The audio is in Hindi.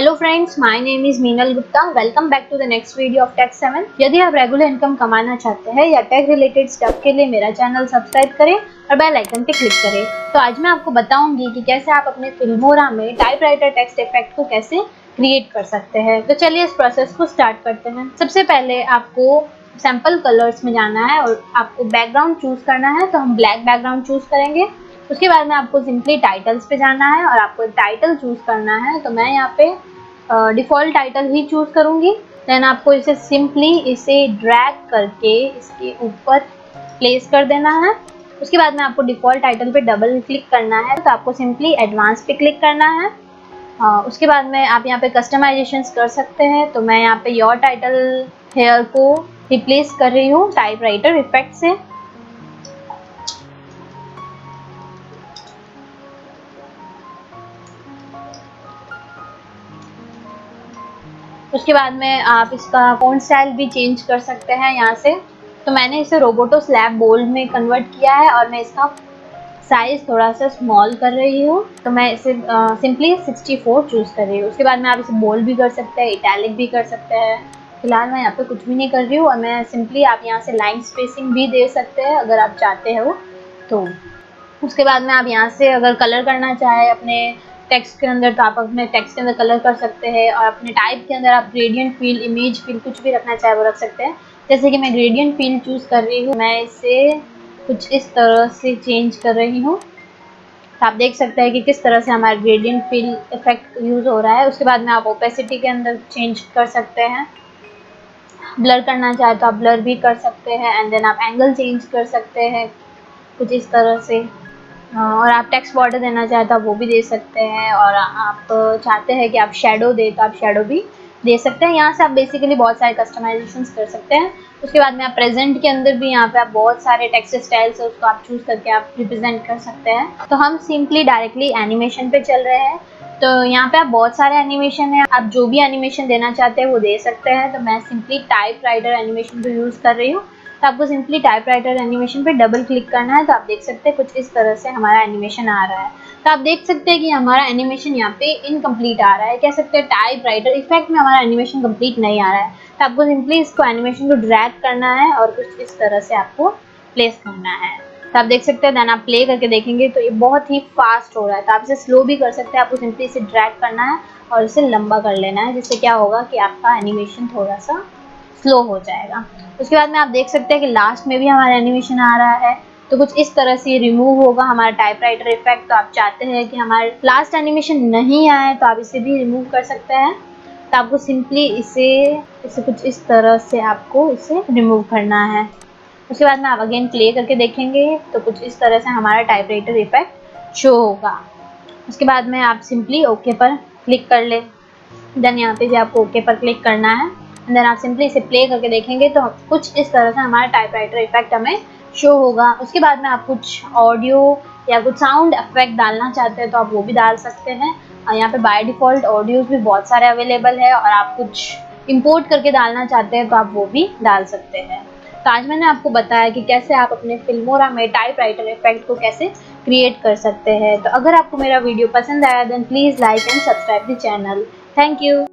Hello friends, my name is Meenal Gupta. Welcome back to the next video of tech 7। यदि आप रेगुलर इनकम कमाना चाहते हैं या टेक रिलेटेड स्टफ के लिए मेरा चैनल सब्सक्राइब करें और बेल आइकन पे क्लिक करें। तो आज मैं आपको बताऊंगी कि कैसे आप अपने फिल्मोरा में टाइपराइटर टेक्स्ट इफेक्ट को कैसे क्रिएट कर सकते हैं। तो चलिए इस प्रोसेस को स्टार्ट करते हैं। सबसे पहले आपको सैम्पल कलर्स में जाना है और आपको बैकग्राउंड चूज करना है। तो हम ब्लैक बैकग्राउंड चूज करेंगे। उसके बाद में आपको सिंपली टाइटल्स पे जाना है और आपको एक टाइटल चूज करना है। तो मैं यहाँ पे डिफ़ॉल्ट टाइटल ही चूज करूँगी। देन आपको इसे सिंपली ड्रैग करके इसके ऊपर प्लेस कर देना है। उसके बाद में आपको डिफ़ॉल्ट टाइटल पे डबल क्लिक करना है। तो आपको सिंपली एडवांस पे क्लिक करना है। उसके बाद में आप यहाँ पे कस्टमाइजेशंस कर सकते हैं। तो मैं यहाँ पे योर टाइटल हेयर को रिप्लेस कर रही हूँ टाइपराइटर इफेक्ट से। उसके बाद में आप इसका फ़ॉन्ट स्टाइल भी चेंज कर सकते हैं यहाँ से। तो मैंने इसे रोबोटो स्लैब बोल्ड में कन्वर्ट किया है और मैं इसका साइज़ थोड़ा सा स्मॉल कर रही हूँ। तो मैं इसे सिंपली 64 चूज़ कर रही हूँ। उसके बाद में आप इसे बोल्ड भी कर सकते हैं, इटैलिक भी कर सकते हैं। फिलहाल मैं यहाँ पे कुछ भी नहीं कर रही हूँ और मैं सिंपली आप यहाँ से लाइन स्पेसिंग भी दे सकते हैं अगर आप चाहते हो तो। उसके बाद में आप यहाँ से अगर कलर करना चाहे अपने टेक्स्ट के अंदर तो आप अपने टेक्स्ट के अंदर कलर कर सकते हैं और अपने टाइप के अंदर आप ग्रेडियंट फील, इमेज फील कुछ भी रखना चाहे वो रख सकते हैं। जैसे कि मैं ग्रेडियंट फील चूज़ कर रही हूँ, मैं इसे कुछ इस तरह से चेंज कर रही हूँ। तो आप देख सकते हैं कि किस तरह से हमारा ग्रेडियंट फील इफेक्ट यूज़ हो रहा है। उसके बाद में आप ओपेसिटी के अंदर चेंज कर सकते हैं। ब्लर करना चाहे तो आप ब्लर भी कर सकते हैं एंड देन आप एंगल चेंज कर सकते हैं कुछ इस तरह से। और आप टेक्स्ट बॉर्डर देना चाहे तो आप वो भी दे सकते हैं और आप चाहते हैं कि आप शेडो दे तो आप शेडो भी दे सकते हैं। यहाँ से आप बेसिकली बहुत सारे कस्टमाइजेशंस कर सकते हैं। उसके बाद में आप प्रेजेंट के अंदर भी यहाँ पे आप बहुत सारे टेक्स्ट स्टाइल्स है उसको आप चूज़ करके आप रिप्रेजेंट कर सकते हैं। तो हम सिंपली डायरेक्टली एनिमेशन पे चल रहे हैं। तो यहाँ पे आप बहुत सारे एनिमेशन है, आप जो भी एनिमेशन देना चाहते हैं वो दे सकते हैं। तो मैं सिंपली टाइपराइटर एनिमेशन को यूज़ कर रही हूँ। तो आपको सिंपली टाइपराइटर एनिमेशन पे डबल क्लिक करना है। तो आप देख सकते हैं कुछ इस तरह से हमारा एनिमेशन आ रहा है। तो आप देख सकते हैं कि हमारा एनिमेशन यहाँ पे इनकम्प्लीट आ रहा है। कह सकते हैं टाइपराइटर इफेक्ट में हमारा एनिमेशन कंप्लीट नहीं आ रहा है। तो आपको सिंपली इसको एनिमेशन को ड्रैग करना है और कुछ इस तरह से आपको प्लेस करना है। तो आप देख सकते हैं देन आप प्ले करके देखेंगे तो ये बहुत ही फास्ट हो रहा है। तो आप इसे स्लो भी कर सकते हैं। आपको सिंपली इसे ड्रैग करना है और इसे लंबा कर लेना है, जिससे क्या होगा कि आपका एनिमेशन थोड़ा सा स्लो हो जाएगा। उसके बाद में आप देख सकते हैं कि लास्ट में भी हमारा एनिमेशन आ रहा है। तो कुछ इस तरह से रिमूव होगा हमारा टाइपराइटर इफेक्ट। तो आप चाहते हैं कि हमारे लास्ट एनिमेशन नहीं आए तो आप इसे भी रिमूव कर सकते हैं। तो आपको सिंपली इसे कुछ इस तरह से आपको इसे रिमूव करना है। उसके बाद में आप अगेन प्ले करके देखेंगे तो कुछ इस तरह से हमारा टाइपराइटर इफेक्ट शो होगा। उसके बाद में आप सिंपली ओके पर क्लिक कर ले। देन यहाँ पे भी आपको ओके पर क्लिक करना है। देन आप सिंपली इसे प्ले करके देखेंगे तो कुछ इस तरह से हमारा टाइपराइटर इफेक्ट हमें शो होगा। उसके बाद में आप कुछ ऑडियो या कुछ साउंड इफेक्ट डालना चाहते हैं तो आप वो भी डाल सकते हैं। और यहाँ पे बाय डिफ़ॉल्ट ऑडियोज़ भी बहुत सारे अवेलेबल है और आप कुछ इंपोर्ट करके डालना चाहते हैं तो आप वो भी डाल सकते हैं। तो आज मैंने आपको बताया कि कैसे आप अपने फिल्मोरा में टाइपराइटर इफेक्ट को कैसे क्रिएट कर सकते हैं। तो अगर आपको मेरा वीडियो पसंद आया then please like and subscribe the channel. Thank you.